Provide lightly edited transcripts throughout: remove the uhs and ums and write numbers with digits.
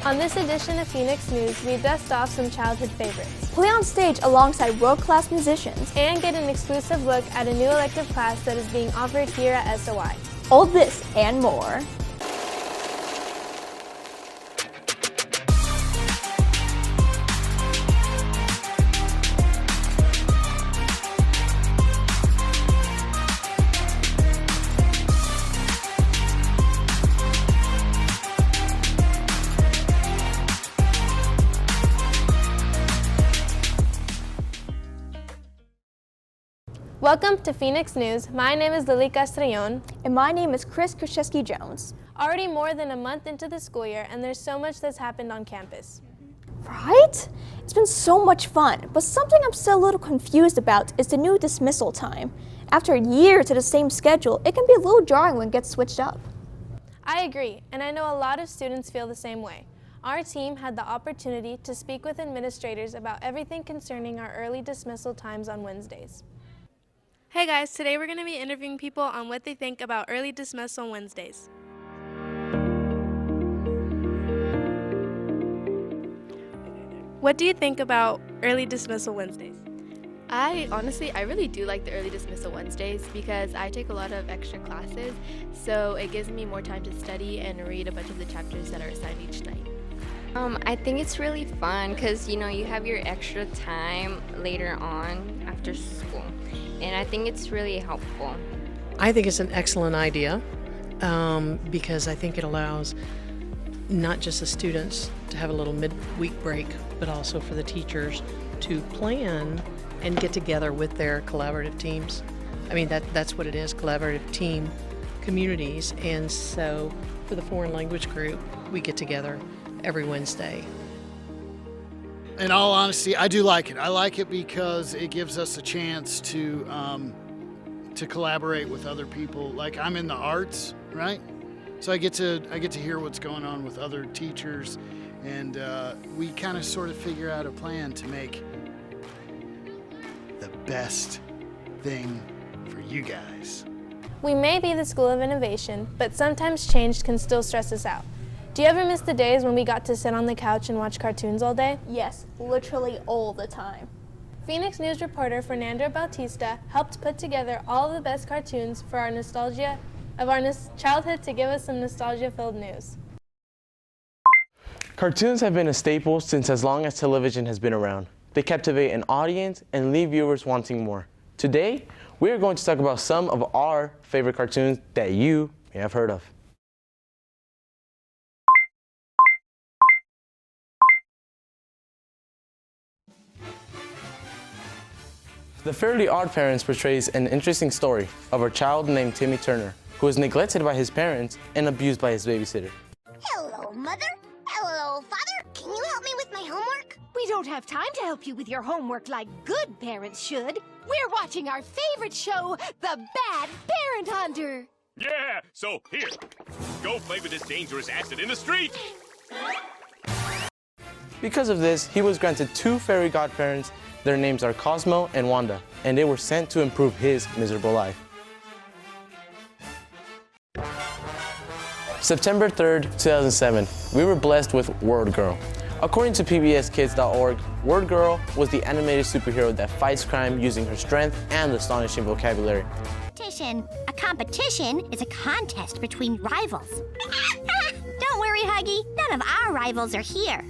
On this edition of Phoenix News, we dust off some childhood favorites, play on stage alongside world-class musicians, and get an exclusive look at a new elective class that is being offered here at SOI. All this and more. Welcome to Phoenix News. My name is Lily Castrillon. And my name is Chris Krzyzewski-Jones. Already more than a month into the school year, and there's so much that's happened on campus. Right? It's been so much fun, but something I'm still a little confused about is the new dismissal time. After years of the same schedule, it can be a little jarring when it gets switched up. I agree, and I know a lot of students feel the same way. Our team had the opportunity to speak with administrators about everything concerning our early dismissal times on Wednesdays. Hey guys, today we're going to be interviewing people on what they think about early dismissal on Wednesdays. What do you think about early dismissal Wednesdays? I really do like the early dismissal Wednesdays because I take a lot of extra classes, so it gives me more time to study and read a bunch of the chapters that are assigned each night. I think it's really fun because, you have your extra time later on after school, and I think it's really helpful. I think it's an excellent idea because I think it allows not just the students to have a little mid-week break, but also for the teachers to plan and get together with their collaborative teams. I mean, that's what it is, collaborative team communities. And so for the foreign language group, we get together every Wednesday. In all honesty, I do like it. I like it because it gives us a chance to collaborate with other people. Like, I'm in the arts, right? So I get to hear what's going on with other teachers, and we kind of sort of figure out a plan to make the best thing for you guys. We may be the school of innovation, but sometimes change can still stress us out. Do you ever miss the days when we got to sit on the couch and watch cartoons all day? Yes, literally all the time. Phoenix News reporter Fernando Bautista helped put together all of the best cartoons for our nostalgia of our childhood to give us some nostalgia-filled news. Cartoons have been a staple since as long as television has been around. They captivate an audience and leave viewers wanting more. Today, we are going to talk about some of our favorite cartoons that you may have heard of. The Fairly Odd Parents portrays an interesting story of a child named Timmy Turner, who was neglected by his parents and abused by his babysitter. Hello, Mother. Hello, Father. Can you help me with my homework? We don't have time to help you with your homework like good parents should. We're watching our favorite show, The Bad Parent Hunter. Yeah, so here, go play with this dangerous acid in the street. Because of this, he was granted 2 fairy godparents. Their names are Cosmo and Wanda, and they were sent to improve his miserable life. September 3rd, 2007, we were blessed with Word Girl. According to PBSKids.org, Word Girl was the animated superhero that fights crime using her strength and astonishing vocabulary. A competition is a contest between rivals. Don't worry, Huggy. None of our rivals are here.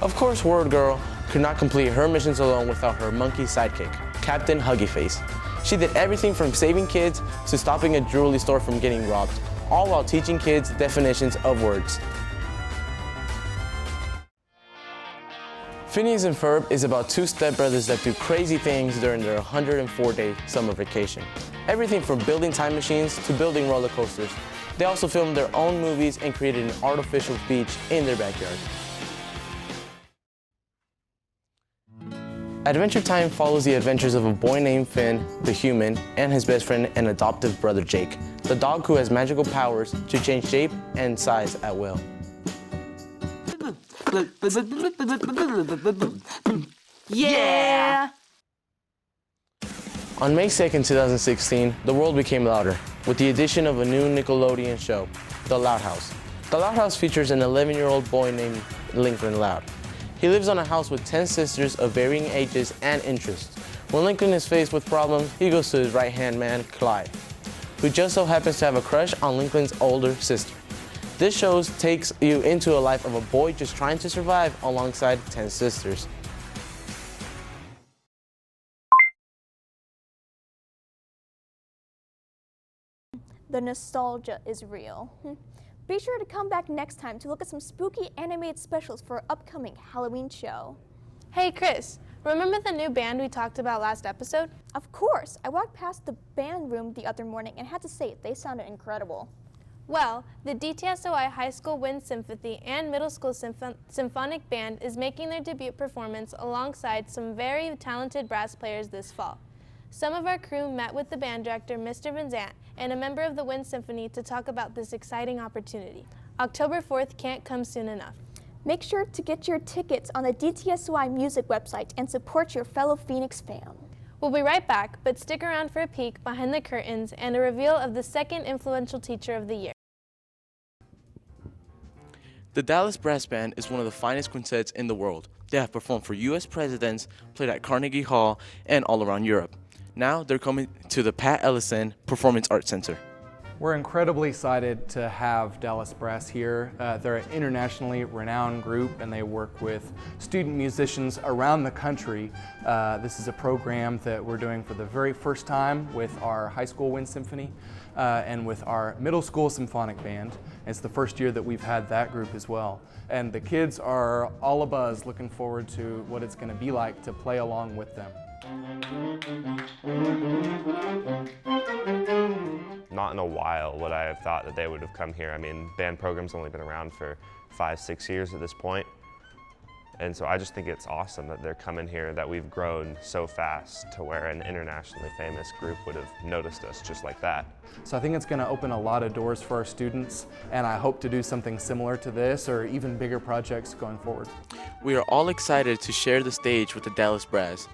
Of course, Word Girl could not complete her missions alone without her monkey sidekick, Captain Huggy Face. She did everything from saving kids to stopping a jewelry store from getting robbed, all while teaching kids definitions of words. Phineas and Ferb is about 2 stepbrothers that do crazy things during their 104-day summer vacation. Everything from building time machines to building roller coasters. They also filmed their own movies and created an artificial beach in their backyard. Adventure Time follows the adventures of a boy named Finn, the human, and his best friend and adoptive brother Jake, the dog who has magical powers to change shape and size at will. Yeah! On May 2nd, 2016, the world became louder with the addition of a new Nickelodeon show, The Loud House. The Loud House features an 11-year-old boy named Lincoln Loud. He lives on a house with 10 sisters of varying ages and interests. When Lincoln is faced with problems, he goes to his right-hand man, Clyde, who just so happens to have a crush on Lincoln's older sister. This show takes you into a life of a boy just trying to survive alongside 10 sisters. The nostalgia is real. Be sure to come back next time to look at some spooky animated specials for our upcoming Halloween show. Hey Chris, remember the new band we talked about last episode? Of course, I walked past the band room the other morning and had to say they sounded incredible. Well, the DTSOI High School Wind Symphony and Middle School Symphonic Band is making their debut performance alongside some very talented brass players this fall. Some of our crew met with the band director, Mr. Van Zant, and a member of the Wind Symphony to talk about this exciting opportunity. October 4th can't come soon enough. Make sure to get your tickets on the DTSOI Music website and support your fellow Phoenix fam. We'll be right back, but stick around for a peek behind the curtains and a reveal of the second influential teacher of the year. The Dallas Brass Band is one of the finest quintets in the world. They have performed for U.S. presidents, played at Carnegie Hall, and all around Europe. Now they're coming to the Pat Ellison Performance Arts Center. We're incredibly excited to have Dallas Brass here. They're an internationally renowned group and they work with student musicians around the country. This is a program that we're doing for the very first time with our high school wind symphony and with our middle school symphonic band. It's the first year that we've had that group as well. And the kids are all abuzz, looking forward to what it's going to be like to play along with them. Not in a while would I have thought that they would have come here. I mean, band program's only been around for 5-6 years at this point. And so I just think it's awesome that they're coming here, that we've grown so fast to where an internationally famous group would have noticed us just like that. So I think it's going to open a lot of doors for our students, and I hope to do something similar to this or even bigger projects going forward. We are all excited to share the stage with the Dallas Brass.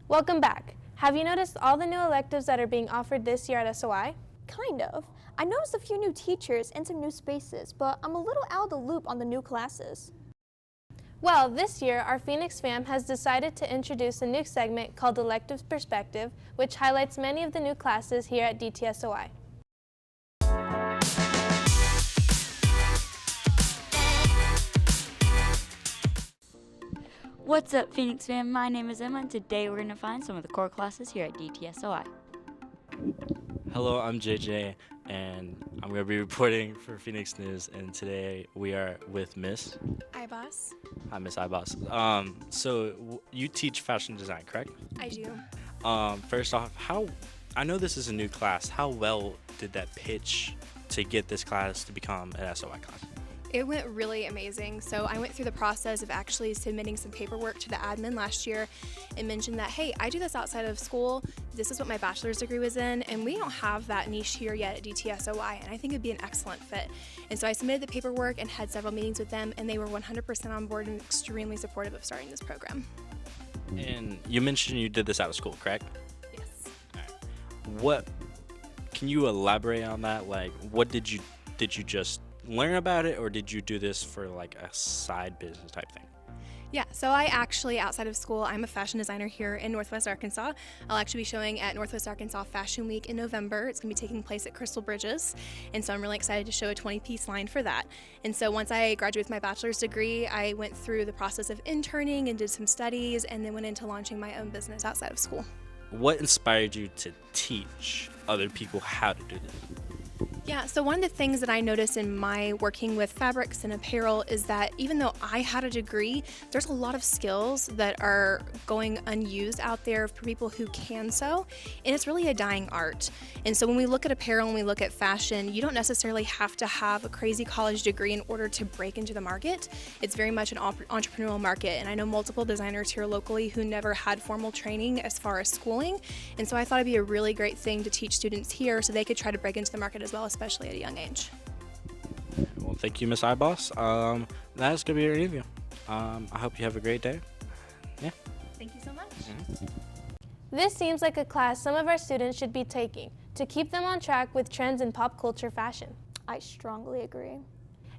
Welcome back. Have you noticed all the new electives that are being offered this year at SOI? Kind of. I noticed a few new teachers and some new spaces, but I'm a little out of the loop on the new classes. Well, this year, our Phoenix fam has decided to introduce a new segment called Elective Perspective, which highlights many of the new classes here at DTSOI. What's up, Phoenix fam? My name is Emma, and today we're going to find some of the core classes here at DTSOI. Hello, I'm JJ, and I'm going to be reporting for Phoenix News, and today we are with Miss iBoss. Hi, Miss iBoss. So you teach fashion design, correct? I do. First off, I know this is a new class. How well did that pitch to get this class to become an SOI class? It went really amazing. So I went through the process of actually submitting some paperwork to the admin last year and mentioned that, hey, I do this outside of school. This is what my bachelor's degree was in, and we don't have that niche here yet at DTSOI, and I think it'd be an excellent fit. And so I submitted the paperwork and had several meetings with them, and they were 100% on board and extremely supportive of starting this program. And you mentioned you did this out of school, correct? Yes. All right. Can you elaborate on that? Like, what did you just learn about it, or did you do this for like a side business type thing? Yeah, so I actually, outside of school, I'm a fashion designer here in Northwest Arkansas. I'll actually be showing at Northwest Arkansas Fashion Week in November. It's going to be taking place at Crystal Bridges, and so I'm really excited to show a 20-piece line for that. And so once I graduated with my bachelor's degree, I went through the process of interning and did some studies, and then went into launching my own business outside of school. What inspired you to teach other people how to do this? Yeah, so one of the things that I noticed in my working with fabrics and apparel is that even though I had a degree, there's a lot of skills that are going unused out there for people who can sew, and it's really a dying art. And so when we look at apparel and we look at fashion, you don't necessarily have to have a crazy college degree in order to break into the market. It's very much an entrepreneurial market, and I know multiple designers here locally who never had formal training as far as schooling, and so I thought it'd be a really great thing to teach students here so they could try to break into the market as well, especially at a young age. Well, thank you, Miss iBoss. That's going to be your interview. I hope you have a great day. Yeah. Thank you so much. This seems like a class some of our students should be taking to keep them on track with trends in pop culture fashion. I strongly agree.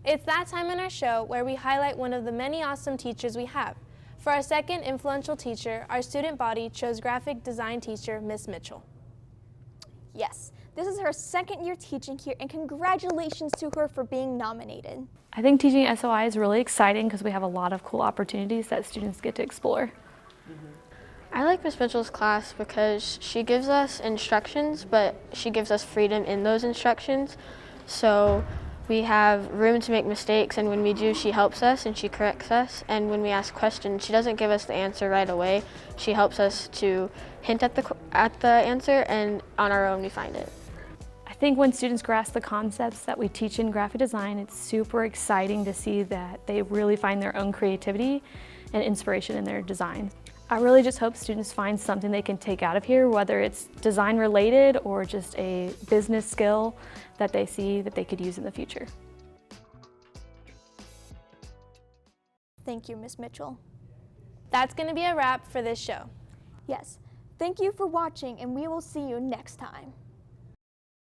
It's that time in our show where we highlight one of the many awesome teachers we have. For our second influential teacher, our student body chose graphic design teacher, Miss Mitchell. Yes, this is her second year teaching here, and congratulations to her for being nominated. I think teaching SOI is really exciting because we have a lot of cool opportunities that students get to explore. I like Miss Mitchell's class because she gives us instructions, but she gives us freedom in those instructions. So we have room to make mistakes, and when we do, she helps us and she corrects us. And when we ask questions, she doesn't give us the answer right away. She helps us to hint at the answer, and on our own we find it. I think when students grasp the concepts that we teach in graphic design, it's super exciting to see that they really find their own creativity and inspiration in their designs. I really just hope students find something they can take out of here, whether it's design related or just a business skill that they see that they could use in the future. Thank you, Ms. Mitchell. That's going to be a wrap for this show. Yes, thank you for watching, and we will see you next time.